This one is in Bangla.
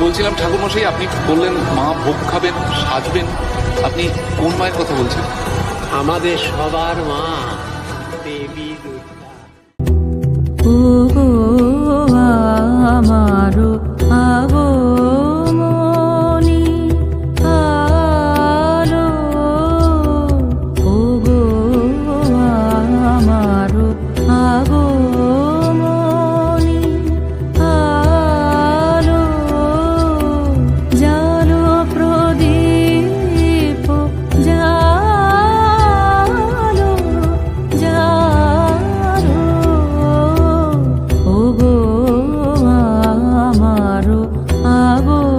বলছিলাম ঠাকুরমশাই, আপনি বললেন মা ভোগ খাবেন, সাজবেন, আপনি কোন মায়ের কথা বলছেন? আমাদের সবার মা দেবী দুর্গা। ওগো আমারো আগমনী আলো, ওগো আমারো আগমনী আলো, জালো প্রদীপ জালো জালো, ওগো আমারো আগমনী।